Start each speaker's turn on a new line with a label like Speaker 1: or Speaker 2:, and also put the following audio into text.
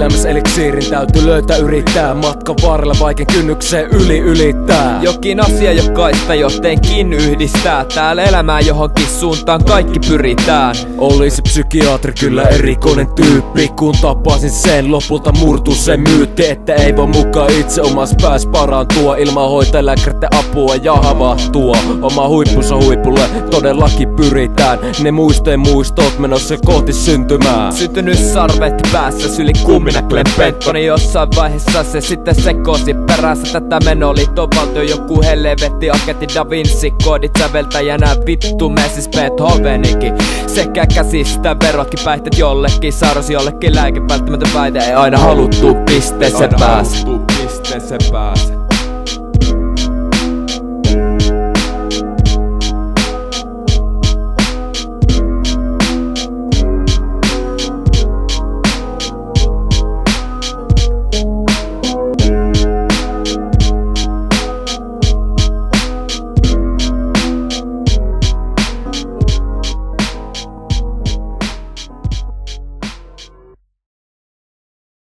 Speaker 1: Elämässä eliksiirin täytyy löytää yrittää. Matkan varrella vaikean kynnykseen ylittää.
Speaker 2: Jokin asia jokaista jotenkin yhdistää. Täällä elämää johonkin suuntaan kaikki pyritään.
Speaker 1: Olisi psykiatri kyllä erikoinen tyyppi. Kun tapasin sen, lopulta murtuu se myytti, että ei voi mukaan itse omas pääs parantua ilman hoitajalääkärten apua ja havahtua. Oma huippunsa huipulle todellakin pyritään. Ne muistojen muistot menossa kohti syntymää.
Speaker 2: Syntynyt sarvet päässä syli kuminaklen penttoni. Jossain vaiheessa se sitten sekosi perässä. Tätä menoliittoon valtio joku helvetti aketti Da Vinci koodit säveltäjänä vittu me siis Beethovenikin. Sekä käsistä verotkin päihteet jollekin. Saaros jollekin lääke välttämätön väite. Ei aina haluttu pisteeseen pääse.